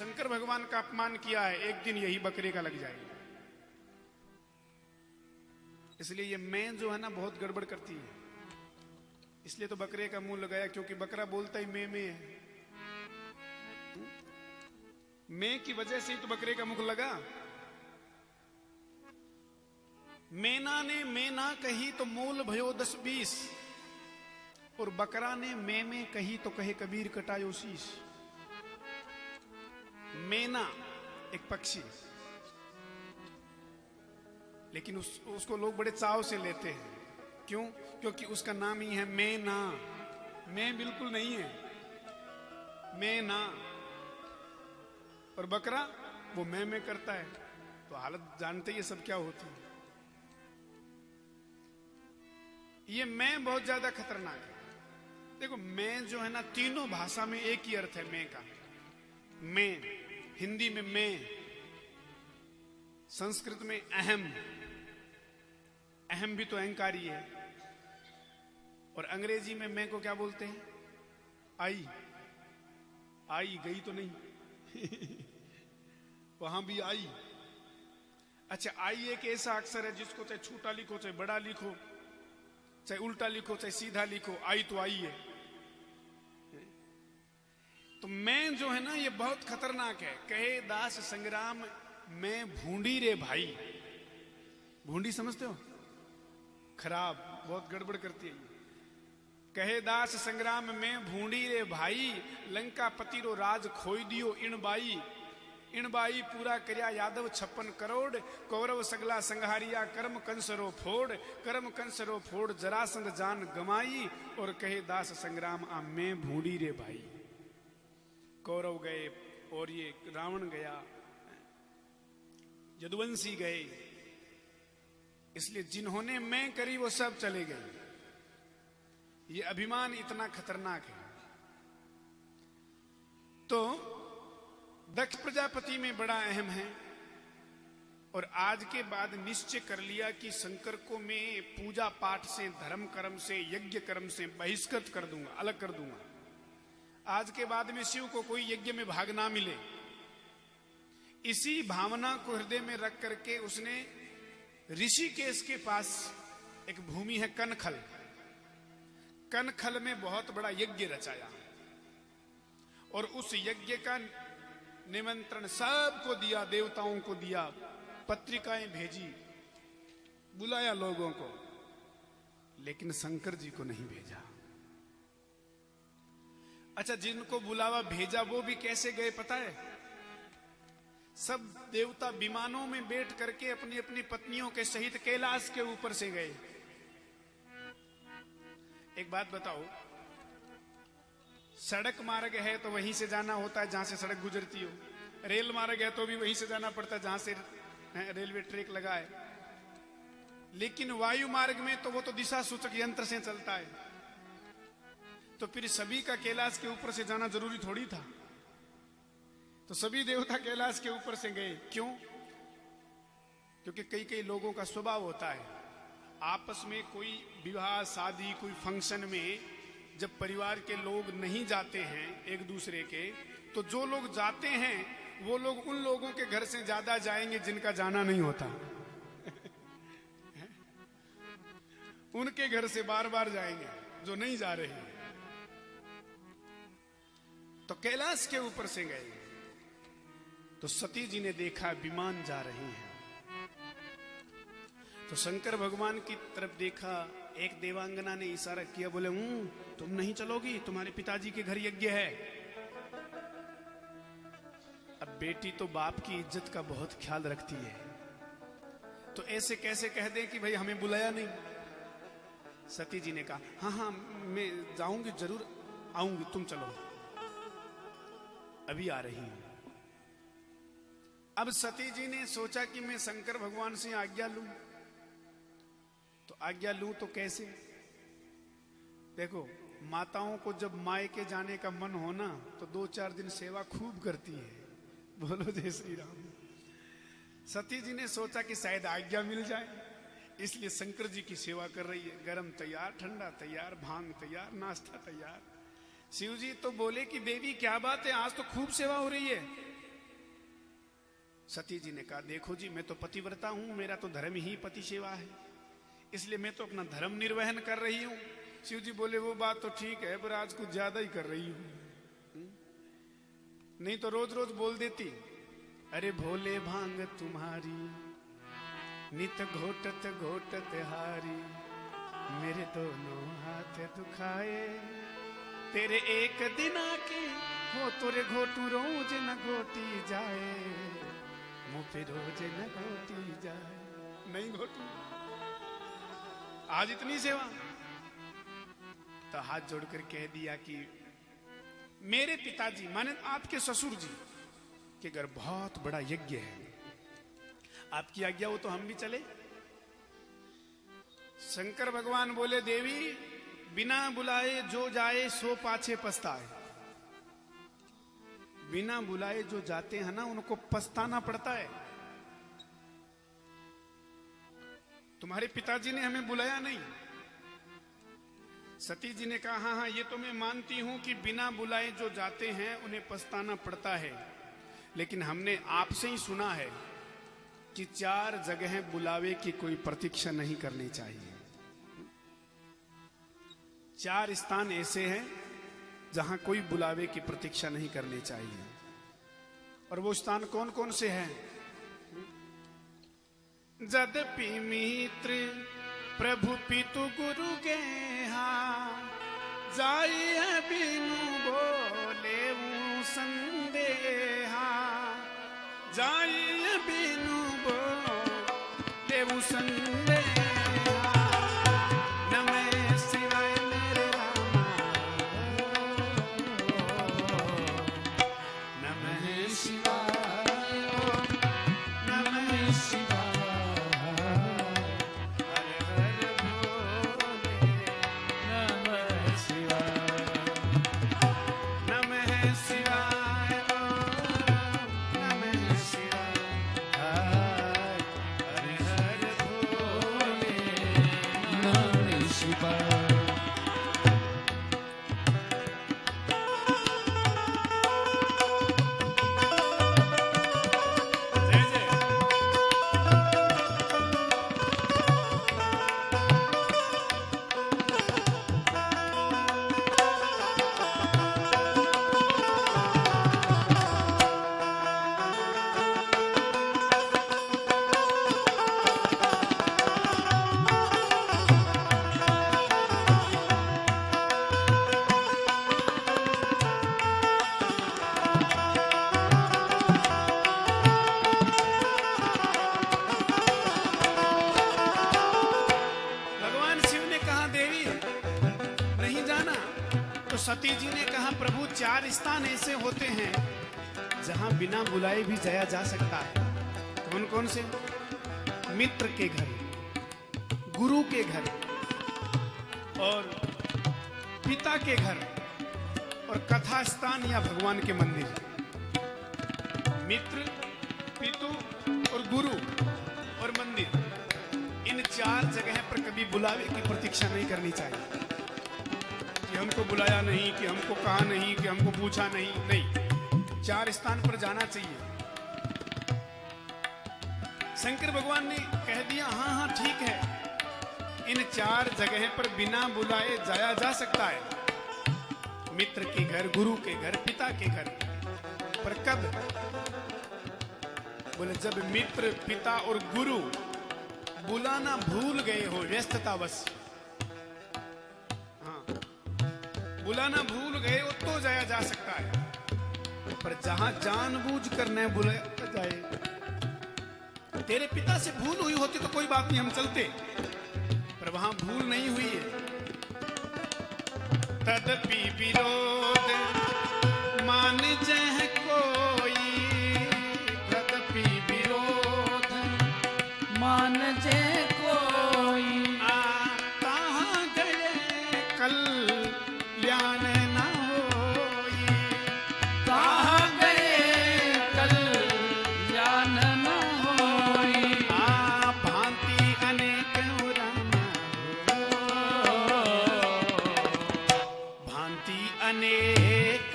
शंकर भगवान का अपमान किया है, एक दिन यही बकरे का लग जाएगा। इसलिए ये मैं जो है ना बहुत गड़बड़ करती है, इसलिए तो बकरे का मुंह लगाया, क्योंकि बकरा बोलता ही मैं है। मैं की वजह से ही तो बकरे का मुख लगा। मैना ने मैना कही तो मोल भयो 10-20, और बकरा ने मैं कही तो कहे कबीर कटायो शीश। मैना एक पक्षी, लेकिन उसको लोग बड़े चाव से लेते हैं। क्यों? क्योंकि उसका नाम ही है मैना। मैं बिल्कुल नहीं है, मैना। और बकरा वो मैं करता है, तो हालत जानते ही सब क्या होती है। ये मैं बहुत ज्यादा खतरनाक है। देखो मैं जो है ना, तीनों भाषा में एक ही अर्थ है मैं का। मैं, हिंदी में मैं, संस्कृत में अहम, अहम भी तो अहंकारी है, और अंग्रेजी में मैं को क्या बोलते हैं? आई। आई गई तो नहीं वहां भी आई। अच्छा, आई एक ऐसा अक्षर है जिसको चाहे छोटा लिखो, चाहे बड़ा लिखो, चाहे उल्टा लिखो, चाहे सीधा लिखो, आई तो आई है। तो मैं जो है ना ये बहुत खतरनाक है। कहे दास संग्राम मैं भूंडी रे भाई। भूंडी समझते हो? खराब, बहुत गड़बड़ करती है। कहे दास संग्राम में भूंडी रे भाई, लंका पति रो राज खोई दियो इन बाई पूरा करया यादव 56 करोड़, कौरव सगला संघारिया कर्म कंसरो फोड़ जरासंध जान गमाई। और कहे दास संग्राम आ मैं भूंडी रे भाई। कौरव गए और ये रावण गया, यदुवंशी गए, इसलिए जिन्होंने मैं करी वो सब चले गए। ये अभिमान इतना खतरनाक है। तो दक्ष प्रजापति में बड़ा अहम है, और आज के बाद निश्चय कर लिया कि शंकर को मैं पूजा पाठ से, धर्म कर्म से, यज्ञ कर्म से बहिष्कृत कर दूंगा, अलग कर दूंगा। आज के बाद में शिव को कोई यज्ञ में भाग ना मिले। इसी भावना को हृदय में रख करके उसने ऋषिकेश के पास एक भूमि है कनखल, कनखल में बहुत बड़ा यज्ञ रचाया, और उस यज्ञ का निमंत्रण सबको दिया, देवताओं को दिया, पत्रिकाएं भेजी, बुलाया लोगों को, लेकिन शंकर जी को नहीं भेजा। अच्छा, जिनको बुलावा भेजा वो भी कैसे गए पता है? सब देवता विमानों में बैठ करके अपनी अपनी पत्नियों के सहित कैलाश के ऊपर से गए। एक बात बताओ, सड़क मार्ग है तो वहीं से जाना होता है जहां से सड़क गुजरती हो, रेल मार्ग है तो भी वहीं से जाना पड़ता है जहां से रेलवे ट्रैक लगा है, लेकिन वायु मार्ग में तो वो तो दिशा सूचक यंत्र से चलता है। तो फिर सभी का कैलाश के ऊपर से जाना जरूरी थोड़ी था। तो सभी देवता कैलाश के ऊपर से गए। क्यों? क्योंकि कई कई लोगों का स्वभाव होता है, आपस में कोई विवाह शादी, कोई फंक्शन में जब परिवार के लोग नहीं जाते हैं एक दूसरे के, तो जो लोग जाते हैं वो लोग उन लोगों के घर से ज्यादा जाएंगे जिनका जाना नहीं होता उनके घर से बार बार जाएंगे जो नहीं जा रहे हैं। तो कैलाश के ऊपर से गए, तो सती जी ने देखा विमान जा रहे हैं, तो शंकर भगवान की तरफ देखा। एक देवांगना ने इशारा किया, बोले तुम नहीं चलोगी, तुम्हारे पिताजी के घर यज्ञ है। अब बेटी तो बाप की इज्जत का बहुत ख्याल रखती है, तो ऐसे कैसे कह दे कि भाई हमें बुलाया नहीं। सती जी ने कहा हाँ हाँ मैं जाऊंगी, जरूर आऊंगी, तुम चलो, अभी आ रही हूं। अब सती जी ने सोचा कि मैं शंकर भगवान से आज्ञा लूं, तो आज्ञा लूं तो कैसे? देखो, माताओं को जब मायके जाने का मन हो ना, तो 2-4 दिन सेवा खूब करती है। बोलो जय श्री राम। सती जी ने सोचा कि शायद आज्ञा मिल जाए, इसलिए शंकर जी की सेवा कर रही है। गरम तैयार, ठंडा तैयार, भांग तैयार, नाश्ता तैयार। शिव जी तो बोले कि देवी क्या बात है, आज तो खूब सेवा हो रही है। सती जी ने कहा, देखो जी मैं तो पतिव्रता हूं, मेरा तो धर्म ही पति सेवा है, इसलिए मैं तो अपना धर्म निर्वहन कर रही हूं। शिव जी बोले, वो बात तो ठीक है पर आज कुछ ज्यादा ही कर रही हूं, नहीं तो रोज रोज बोल देती, अरे भोले भांग तुम्हारी नित घोटत घोटत हारी, मेरे दोनों हाथ दुखाए, तेरे एक दिन आके हो तोरे घोटू रोज न घोटी जाए, मुँह पे रोज न घोटी जाए, नहीं घोटू। आज इतनी सेवा, तो हाथ जोड़कर कह दिया कि मेरे पिताजी माने आपके ससुर जी के घर बहुत बड़ा यज्ञ है, आपकी आज्ञा हो तो हम भी चले। शंकर भगवान बोले, देवी बिना बुलाए जो जाए सो पाछे पछताए, बिना बुलाए जो जाते हैं ना उनको पछताना पड़ता है। तुम्हारे पिताजी ने हमें बुलाया नहीं। सती जी ने कहा, हाँ हाँ ये तो मैं मानती हूं कि बिना बुलाए जो जाते हैं उन्हें पछताना पड़ता है, लेकिन हमने आपसे ही सुना है कि 4 जगह बुलावे की कोई प्रतीक्षा नहीं करनी चाहिए। 4 स्थान ऐसे हैं जहां कोई बुलावे की प्रतीक्षा नहीं करनी चाहिए, और वो स्थान कौन कौन से हैं? जदपि मित्र प्रभु पितु गुरु गेहा, जाइए बिनु बोले संदेहा, जाइए बिनु बोले संदेहा, नमः शिवाय मेरे रामा, नमः शिवाय, नमः शिवाय, सती जी ने कहा, प्रभु 4 स्थान ऐसे होते हैं जहां बिना बुलाए भी जाया जा सकता है। कौन कौन से? मित्र के घर, गुरु के घर, और पिता के घर, और कथा स्थान या भगवान के मंदिर। मित्र, पितु और गुरु और मंदिर, इन 4 जगह पर कभी बुलावे की प्रतीक्षा नहीं करनी चाहिए कि हमको बुलाया नहीं, कि हमको कहा नहीं, कि हमको पूछा नहीं। नहीं, 4 स्थान पर जाना चाहिए। शंकर भगवान ने कह दिया, हाँ हाँ ठीक है, इन 4 जगह पर बिना बुलाए जाया जा सकता है। मित्र के घर, गुरु के घर, पिता के घर। पर कब? बोले जब मित्र, पिता और गुरु बुलाना भूल गए हो व्यस्ततावश। बुलाना भूल गए हो तो जाया जा सकता है, पर जहां जानबूझ कर न बुलाया जाए। तेरे पिता से भूल हुई होती तो कोई बात नहीं, हम चलते, पर वहां भूल नहीं हुई है। तदपि विरोध मान जह कोई, तदपि विरोध मान जह कोई, आता गए कल ज्ञान न होई, कहाँ गए कल ज्ञान न होई। भांति अनेक रामा, भांति अनेक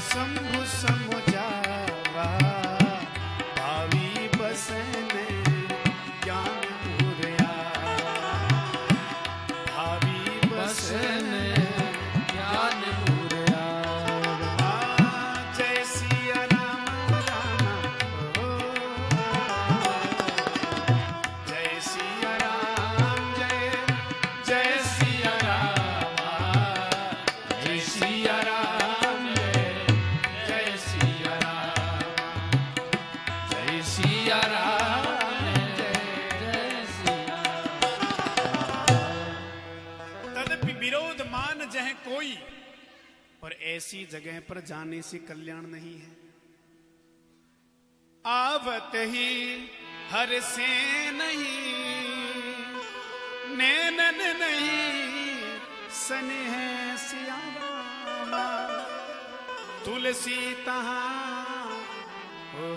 शंभु शंभु कोई, और ऐसी जगह पर जाने से कल्याण नहीं है। आवत ही हर से नहीं, नैनन नहीं स्नेह सिया रामा, तुलसी तहाँ हो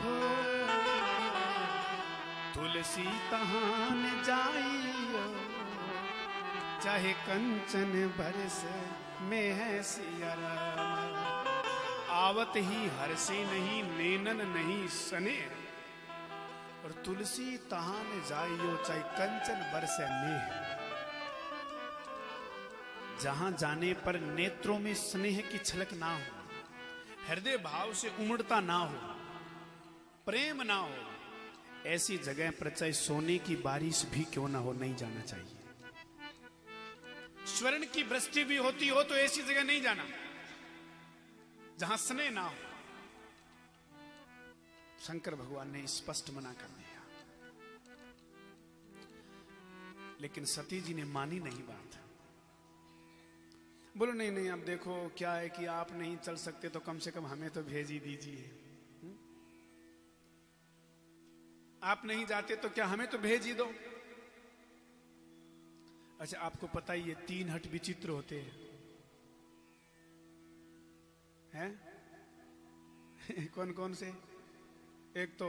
तुलसी तहाँ न जाइयो, चाहे कंचन बरस में है सिया रामा। आवत ही हर से नहीं, नैनन नहीं स्नेह, और तुलसी तहाँ न जाइयो, चाहे कंचन बरसे में। जहां जाने पर नेत्रों में स्नेह की छलक ना हो, हृदय भाव से उमड़ता ना हो, प्रेम ना हो, ऐसी जगह पर चाहे सोने की बारिश भी क्यों ना हो, नहीं जाना चाहिए। स्वर्ण की वृष्टि भी होती हो तो ऐसी जगह नहीं जाना जहां स्नेह ना हो। शंकर भगवान ने स्पष्ट मना कर दिया, लेकिन सती जी ने मानी नहीं बात। बोलो नहीं नहीं, अब देखो क्या है कि आप नहीं चल सकते तो कम से कम हमें तो भेज ही दीजिए। आप नहीं जाते तो क्या हमें तो भेज ही दो। अच्छा, आपको पता ही है 3 हट विचित्र होते हैं? कौन कौन से? एक तो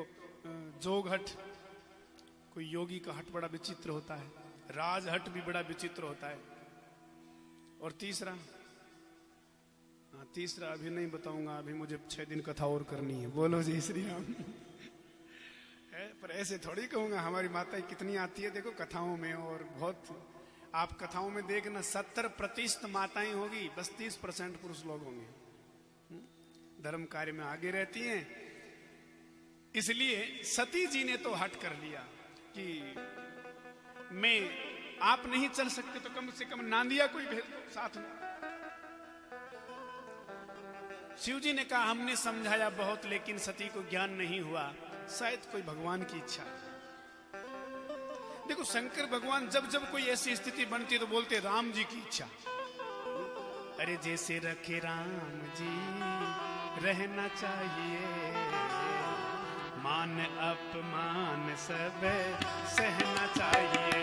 जोग हट, कोई योगी का हट बड़ा विचित्र होता है। राज हट भी बड़ा विचित्र होता है। और तीसरा अभी नहीं बताऊंगा, अभी मुझे 6 दिन कथा और करनी है। बोलो जय श्री राम। पर ऐसे थोड़ी कहूंगा, हमारी माताएं कितनी आती है देखो कथाओं में, और बहुत आप कथाओं में देखना 70% माताएं होगी, बस 30% पुरुष लोग होंगे। धर्म कार्य में आगे रहती हैं, इसलिए सती जी ने तो हट कर लिया कि मैं, आप नहीं चल सकते तो कम से कम नांदिया कोई भेज दो साथ में। शिव जी ने कहा हमने समझाया बहुत, लेकिन सती को ज्ञान नहीं हुआ, शायद कोई भगवान की इच्छा। देखो शंकर भगवान जब जब कोई ऐसी स्थिति बनती है तो बोलते राम जी की इच्छा। अरे जैसे रखे राम जी रहना चाहिए, मान अपमान सब सहना चाहिए,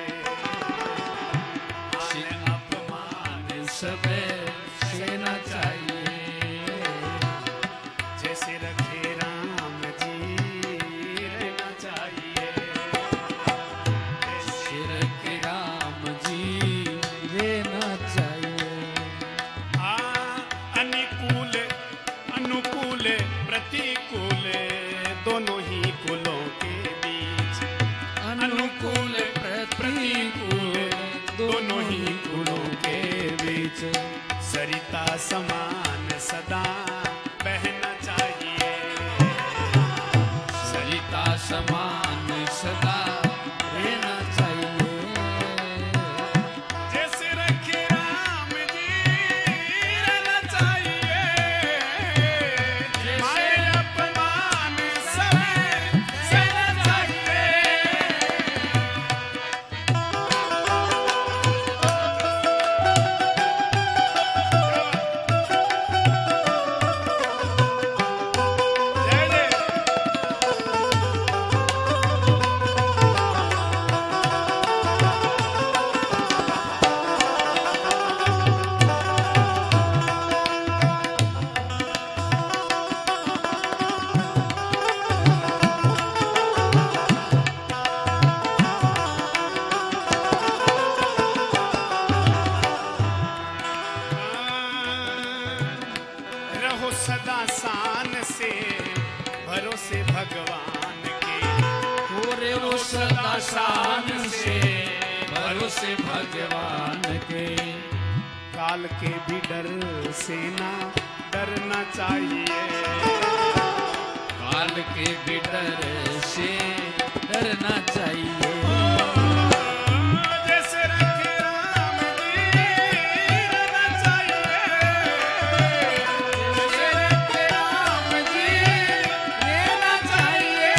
मान अपमान सब सहना चाहिए, जैसे रखे राम जी रहना चाहिए, जैसे रखे राम जी रहना चाहिए। अनुकूल अनुकूल प्रतिकूल दोनों ही कुलों के बीच, अनुकूल प्रतिकूल दोनों ही कुलों के बीच, सरिता समान सदा बहना चाहिए, सरिता समान सदा रहना चाहिए, जैसे रखे राम जी रहना चाहिए, माए अपमान सब सहना चाहिए। जय जय। रहो सदा शान से भरोसे भगवान के, हो रे वो सदा शान से भरोसे भगवान के, काल के भी डर से ना डरना चाहिए, काल के भी डर से डरना चाहिए, जैसे रखे राम जी रहना चाहिए, जैसे रखे राम जी रहना चाहिए,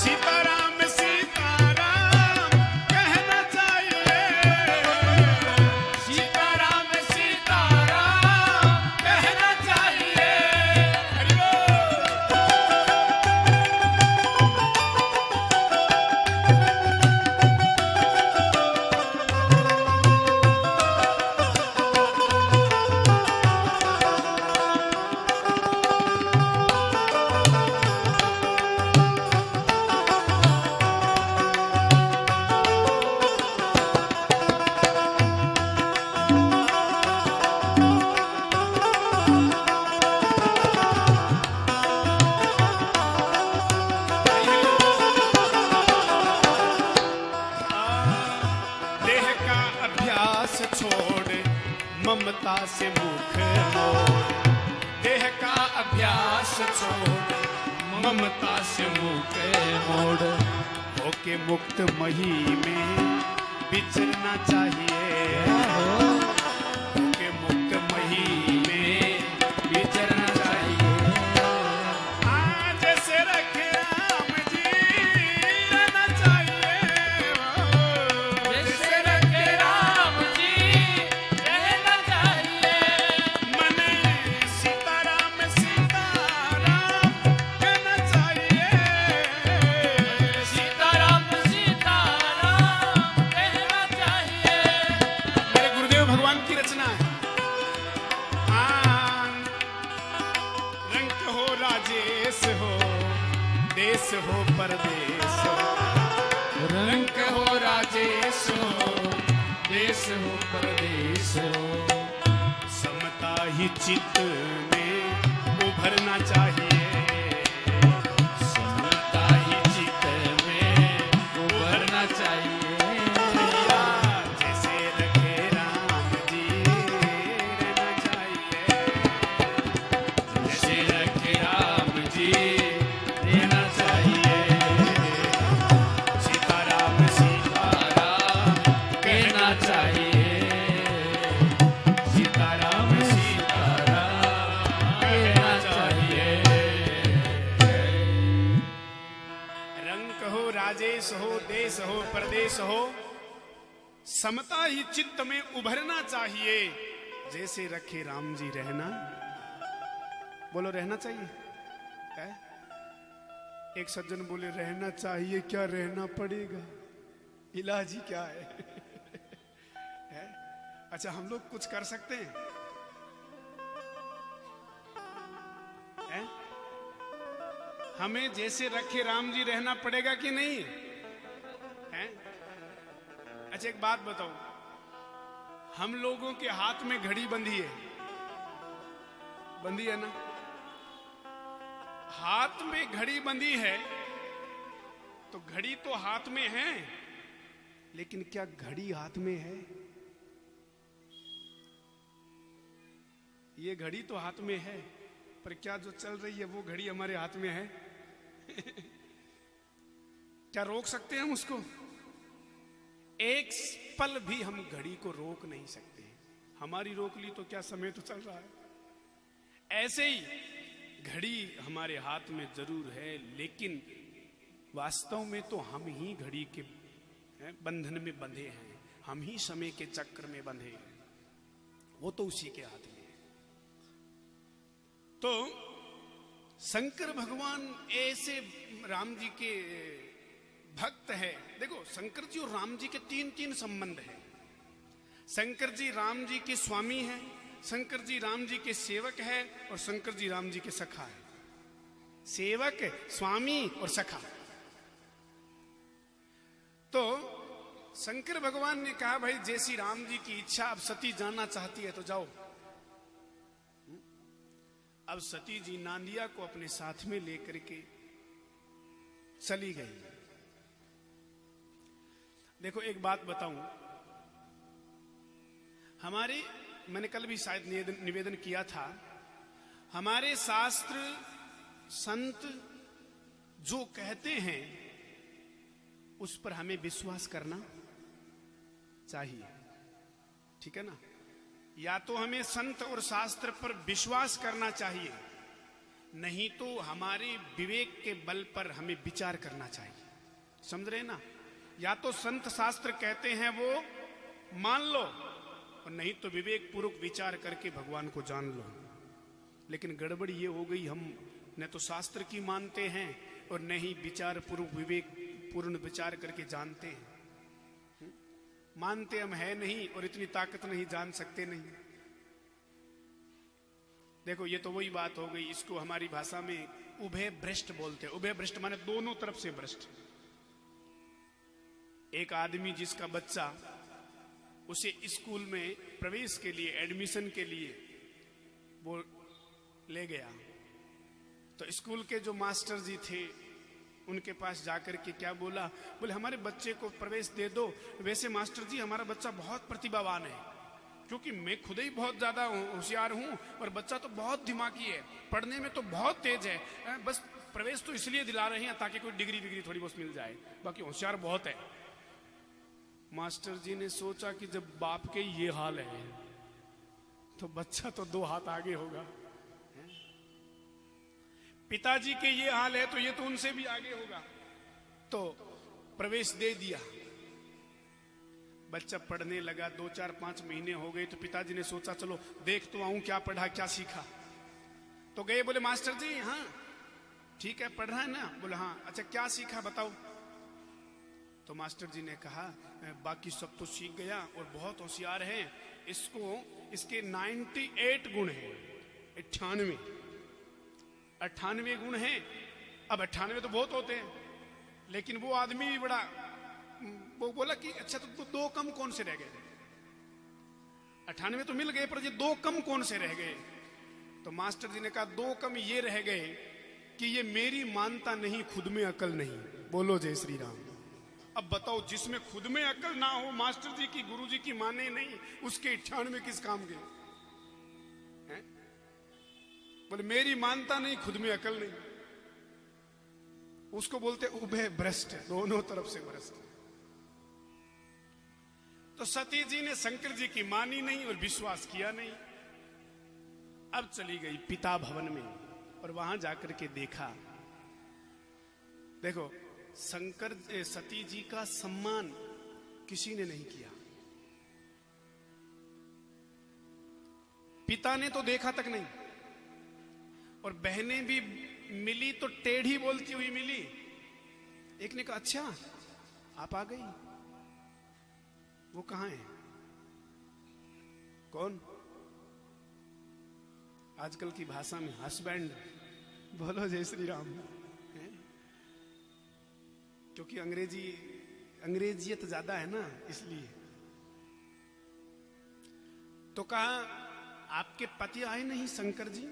सीताराम सीताराम कहना चाहिए, सीताराम सीताराम ममता से मुँह के मोड़, होके मुक्त मही में विचरना चाहिए, होके मुक्त मही में विचरना चाहिए। आज से रखे राम जी रहना चाहिए, जैसे रखे राम जी रहना चाहिए। मन सीताराम सीताराम कहना चाहिए, सीताराम सीताराम कहना चाहिए। मेरे गुरुदेव भगवान की रचना है। रंग हो राजेश हो, देश हो परदेश हो, रंग हो राजेश हो, देश हो परदेश हो। समता ही चित्त में उभरना चाहिए, समता ही चित्त में उभरना चाहिए। जैसे रखे राम जी रहना चाहिए, जैसे रखे राम जी रहना चाहिए। सीताराम सीताराम कहना चाहिए, सीताराम सीताराम कहना चाहिए। रंग हो राजेश हो, देश हो परदेश हो, समता ही चित्त में उभरना चाहिए, जैसे रखे राम जी रहना। बोलो रहना चाहिए है? एक सज्जन बोले रहना चाहिए क्या, रहना पड़ेगा, इलाज ही क्या है? है? अच्छा हम लोग कुछ कर सकते हैं? है? हमें जैसे रखे राम जी रहना पड़ेगा कि नहीं है? अच्छा एक बात बताओ, हम लोगों के हाथ में घड़ी बंधी है, बंधी है ना? हाथ में घड़ी बंधी है तो घड़ी तो हाथ में है, लेकिन क्या घड़ी हाथ में है? ये घड़ी तो हाथ में है, पर क्या जो चल रही है वो घड़ी हमारे हाथ में है? क्या रोक सकते हैं हम उसको? एक पल भी हम घड़ी को रोक नहीं सकते। हमारी रोक ली तो क्या, समय तो चल रहा है। ऐसे ही घड़ी हमारे हाथ में जरूर है, लेकिन वास्तव में तो हम ही घड़ी के बंधन में बंधे हैं, हम ही समय के चक्र में बंधे हैं, वो तो उसी के हाथ में है। तो शंकर भगवान ऐसे राम जी के भक्त है। देखो शंकर जी और राम जी के तीन संबंध है। शंकर जी राम जी के स्वामी हैं, शंकर जी राम जी के सेवक है, और शंकर जी राम जी के सखा है। सेवक, स्वामी और सखा। तो शंकर भगवान ने कहा भाई जैसी राम जी की इच्छा, अब सती जाना चाहती है तो जाओ। अब सती जी नांदिया को अपने साथ में लेकर के चली गई। देखो एक बात बताऊं, हमारे, मैंने कल भी शायद निवेदन किया था, हमारे शास्त्र संत जो कहते हैं उस पर हमें विश्वास करना चाहिए, ठीक है ना? या तो हमें संत और शास्त्र पर विश्वास करना चाहिए, नहीं तो हमारे विवेक के बल पर हमें विचार करना चाहिए। समझ रहे ना? या तो संत शास्त्र कहते हैं वो मान लो, और नहीं तो विवेक पूर्वक विचार करके भगवान को जान लो। लेकिन गड़बड़ ये हो गई, हम न तो शास्त्र की मानते हैं और न ही विचार पूर्वक विवेक पूर्ण विचार करके जानते हैं। मानते हम है नहीं और इतनी ताकत नहीं, जान सकते नहीं। देखो ये तो वही बात हो गई, इसको हमारी भाषा में उभय भ्रष्ट बोलते हैं। उभय भ्रष्ट माने दोनों तरफ से भ्रष्ट। एक आदमी जिसका बच्चा उसे स्कूल में प्रवेश के लिए, एडमिशन के लिए वो ले गया, तो स्कूल के जो मास्टर जी थे उनके पास जाकर के क्या बोला, बोले हमारे बच्चे को प्रवेश दे दो। वैसे मास्टर जी हमारा बच्चा बहुत प्रतिभावान है, क्योंकि मैं खुद ही बहुत ज्यादा होशियार हूं और बच्चा तो बहुत दिमागी है, पढ़ने में तो बहुत तेज है, बस प्रवेश तो इसलिए दिला रहे हैं ताकि कोई डिग्री विग्री थोड़ी बहुत मिल जाए, बाकी होशियार बहुत है। मास्टर जी ने सोचा कि जब बाप के ये हाल है तो बच्चा तो 2 हाथ आगे होगा, पिताजी के ये हाल है तो ये तो उनसे भी आगे होगा। तो प्रवेश दे दिया, बच्चा पढ़ने लगा। 2, 4, 5 महीने हो गए तो पिताजी ने सोचा चलो देख तो आऊं क्या पढ़ा क्या सीखा। तो गए, बोले मास्टर जी हाँ ठीक है पढ़ रहा है ना? बोले हाँ। अच्छा क्या सीखा बताओ? तो मास्टर जी ने कहा बाकी सब तो सीख गया और बहुत होशियार है, इसके 98 गुण हैं, 98 गुण हैं। अब 98 तो बहुत होते हैं, लेकिन वो आदमी भी बड़ा, वो बोला कि अच्छा तो 2 कम कौन से रह गए? 98 तो मिल गए पर ये 2 कम कौन से रह गए? तो मास्टर जी ने कहा 2 कम ये रह गए कि ये मेरी मानता नहीं, खुद में अकल नहीं। बोलो जय श्री राम। अब बताओ, जिसमें खुद में अकल ना हो, मास्टर जी की गुरु जी की माने नहीं, उसके 98 किस काम के? बोले मेरी मानता नहीं, खुद में अकल नहीं, उसको बोलते उभय भ्रष्ट, दोनों तरफ से भ्रष्ट। तो सती जी ने शंकर जी की मानी नहीं और विश्वास किया नहीं। अब चली गई पिता भवन में और वहां जाकर के देखा, देखो शंकर सती जी का सम्मान किसी ने नहीं किया, पिता ने तो देखा तक नहीं, और बहनें भी मिली तो टेढ़ी बोलती हुई मिली। एक ने कहा अच्छा आप आ गई, वो कहां है? कौन? आजकल की भाषा में हस्बैंड। बोलो जय श्री राम। क्योंकि अंग्रेजियत ज्यादा है ना, इसलिए। तो कहा आपके पति आए नहीं शंकर जी,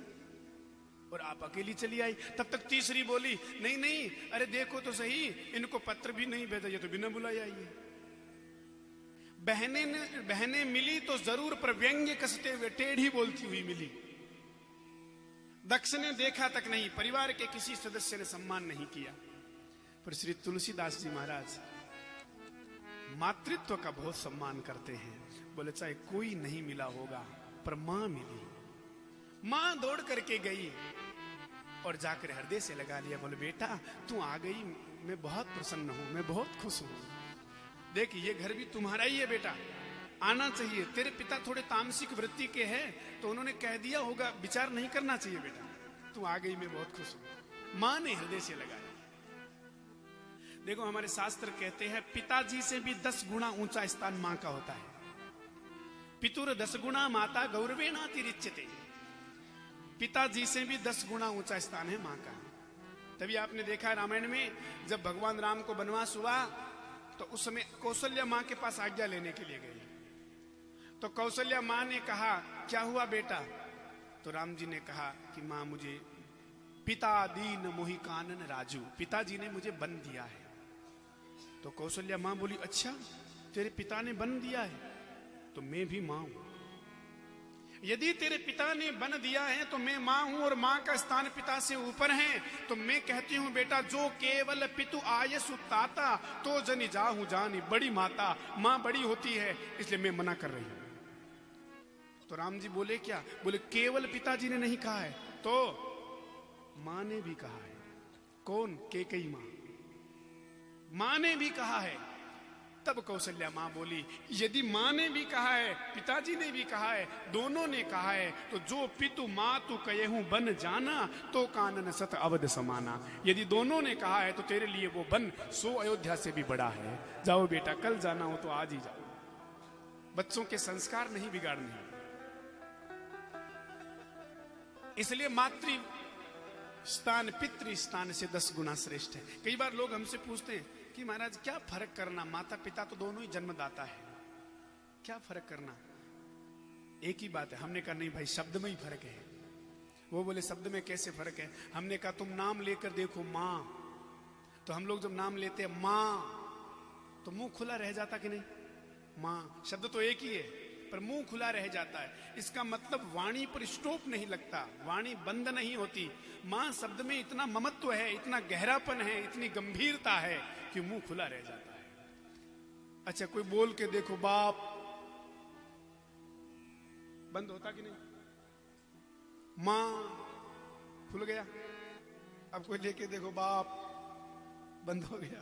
और आप अकेली चली आई। तब तक तीसरी बोली नहीं नहीं, अरे देखो तो सही, इनको पत्र भी नहीं भेजा, ये तो बिना बुलाए आई है। बहनें मिली तो जरूर, पर व्यंग्य कसते हुए टेढ़ी बोलती हुई मिली। दक्ष ने देखा तक नहीं, परिवार के किसी सदस्य ने सम्मान नहीं किया। पर श्री तुलसीदास जी महाराज मातृत्व का बहुत सम्मान करते हैं। बोले चाहे कोई नहीं मिला होगा, पर मां मिली। मां दौड़ करके गई और जाकर हृदय से लगा लिया। बोले बेटा तू आ गई, मैं बहुत प्रसन्न हूं, मैं बहुत खुश हूं। देख ये घर भी तुम्हारा ही है बेटा, आना चाहिए। तेरे पिता थोड़े तामसिक वृत्ति के हैं तो उन्होंने कह दिया होगा, विचार नहीं करना चाहिए बेटा, तू आ गई मैं बहुत खुश हूं। मां ने हृदय से लगाया। देखो हमारे शास्त्र कहते हैं पिताजी से भी 10 गुना ऊंचा स्थान मां का होता है। पितुर 10 गुना माता गौरवेणातिरिच्यते। पिताजी से भी 10 गुना ऊंचा स्थान है मां का। तभी आपने देखा रामायण में जब भगवान राम को वनवास हुआ तो उस समय कौशल्या मां के पास आज्ञा लेने के लिए गई। तो कौशल्या मां ने कहा क्या हुआ बेटा? तो राम जी ने कहा कि मां मुझे पिता दीन मोहि कानन राजू, पिताजी ने मुझे बन दिया है। तो कौशल्या मां बोली अच्छा तेरे पिता ने बन दिया है तो मैं भी मां हूं। यदि तेरे पिता ने बन दिया है तो मैं मां हूं और मां का स्थान पिता से ऊपर है, तो मैं कहती हूं बेटा जो केवल पितु आयसु ताता तो जनि जाहु जानी बड़ी माता। मां बड़ी होती है इसलिए मैं मना कर रही हूं। तो राम जी बोले क्या? बोले केवल पिताजी ने नहीं कहा है तो मां ने भी कहा है। कौन? केकई मां ने भी कहा है। तब कौशल्या मां बोली यदि मां ने भी कहा है पिताजी ने भी कहा है, दोनों ने कहा है, तो जो पितु मातु कहेहूं बन जाना तो कानन सत अवध समाना। यदि दोनों ने कहा है तो तेरे लिए वो बन 100 अयोध्या से भी बड़ा है। जाओ बेटा, कल जाना हो तो आज ही जाओ। बच्चों के संस्कार नहीं बिगाड़ने। इसलिए मातृ स्थान पितृ स्थान से 10 गुना श्रेष्ठ है। कई बार लोग हमसे पूछते हैं कि महाराज क्या फर्क करना, माता पिता तो दोनों ही जन्मदाता है, क्या फर्क करना? एक ही बात है। हमने कहा नहीं भाई, शब्द में ही फर्क है। वो बोले शब्द में कैसे फर्क है? हमने कहा तुम नाम लेकर देखो मां, तो हम लोग जब नाम लेते हैं मां तो मुंह खुला रह जाता कि नहीं? मां शब्द तो एक ही है, पर मुंह खुला रह जाता है। इसका मतलब वाणी पर स्टॉप नहीं लगता, वाणी बंद नहीं होती। मां शब्द में इतना ममत्व है, इतना गहरापन है, इतनी गंभीरता है कि मुंह खुला रह जाता है। अच्छा, कोई बोल के देखो बाप, बंद होता कि नहीं? मां खुल गया। अब कोई लेके देखो बाप, बंद हो गया।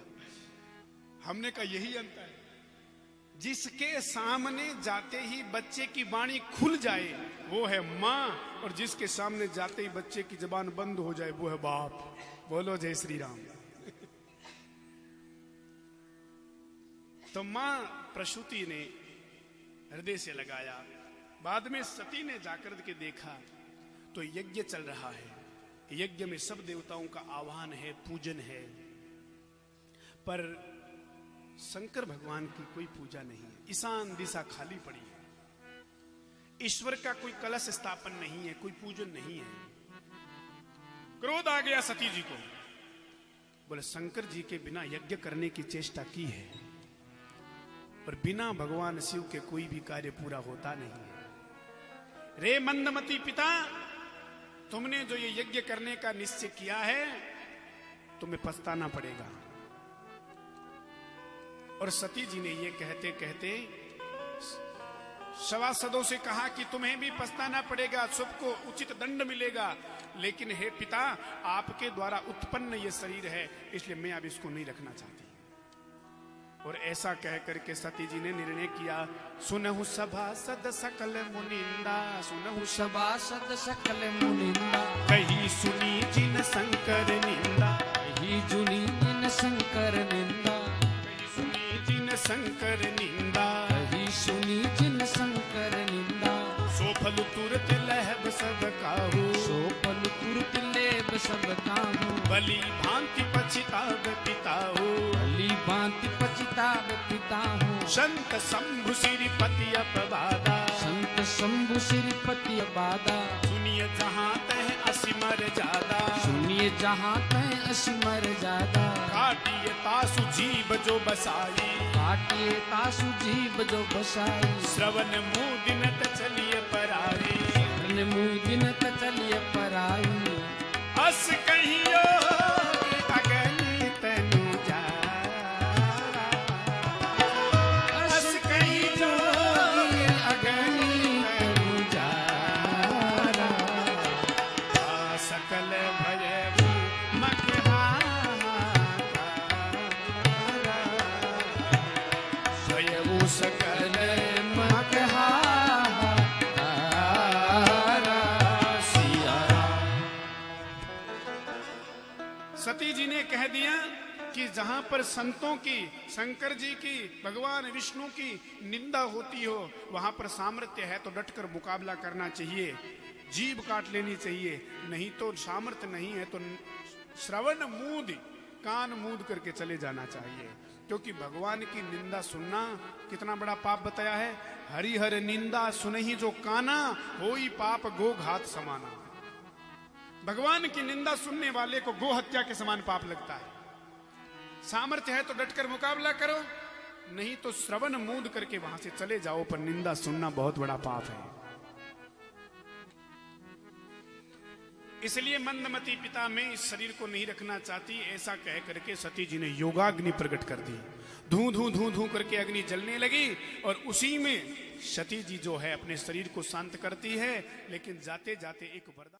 हमने कहा यही अंतर है। जिसके सामने जाते ही बच्चे की वाणी खुल जाए वो है मां, और जिसके सामने जाते ही बच्चे की जबान बंद हो जाए वो है बाप। बोलो जय श्री राम। तो मां प्रसूति ने हृदय से लगाया। बाद में सती ने जाकर के देखा तो यज्ञ चल रहा है। यज्ञ में सब देवताओं का आह्वान है, पूजन है, पर शंकर भगवान की कोई पूजा नहीं है। ईशान दिशा खाली पड़ी है। ईश्वर का कोई कलश स्थापन नहीं है, कोई पूजन नहीं है। क्रोध आ गया सती जी को। बोले शंकर जी के बिना यज्ञ करने की चेष्टा की है, पर बिना भगवान शिव के कोई भी कार्य पूरा होता नहीं है। रे मंदमती पिता, तुमने जो ये यज्ञ करने का निश्चय किया है तुम्हें पछताना पड़ेगा। और सती जी ने ये कहते कहते सभासदों से कहा कि तुम्हें भी पछताना पड़ेगा, सबको उचित दंड मिलेगा, लेकिन हे पिता, आपके द्वारा उत्पन्न ये शरीर है, इसलिए मैं अब इसको नहीं रखना चाहती। और ऐसा कह करके सती जी ने निर्णय किया, सुनहु सभासद सकल मुनिंदा, सुनहु सभासद सकल मुनिंदा, कही सुनी जिन शंकर निंदा, कही सुनी जिन शंकर निंदा, कही सुनी जिन शंकर निंदा, कही सुनी जिन शंकर निंदा। सो फल तुरत लहब सब काहू, सो फल तुरत लेब सब काहू, बलि भांति पछिताब पिताहू, भली भांति पछिताब पिताहू। संत शंभु श्रीपति अपवादा, संत शंभु श्रीपति बादा, सुनिए जहाँ तह असिमर जादा, सुनिए जहाँ तय असिमर जादा। काटिए तासु जीव जो बसाई, काटिए तासु जीव जो बसाई, श्रवण मुदिन चलिए पराई, श्रवण मुदिन चलिए पराई। अस कहियो अगनी तनु जा, अस कहियो अगनी तनु जा, सकल भय मखहारा, स्वयं सकल मकहारा सिया राम। सती जी ने कह दिया कि जहां पर संतों की, शंकर जी की, भगवान विष्णु की निंदा होती हो, वहां पर सामर्थ्य है तो डटकर मुकाबला करना चाहिए, जीभ काट लेनी चाहिए। नहीं तो सामर्थ्य नहीं है तो श्रवण मूद, कान मूद करके चले जाना चाहिए। क्योंकि भगवान की निंदा सुनना कितना बड़ा पाप बताया है। हरिहर निंदा सुनहि जो काना, होई पाप गो घात समाना। भगवान की निंदा सुनने वाले को गो हत्या के समान पाप लगता है। सामर्थ्य है तो डटकर मुकाबला करो, नहीं तो श्रवण मूद करके वहां से चले जाओ, पर निंदा सुनना बहुत बड़ा पाप है। इसलिए मंदमती पिता में इस शरीर को नहीं रखना चाहती। ऐसा कह करके सती जी ने योगाग्नि प्रकट कर दी। धू धू धू धू करके अग्नि जलने लगी, और उसी में सती जी जो है अपने शरीर को शांत करती है। लेकिन जाते जाते एक वरदान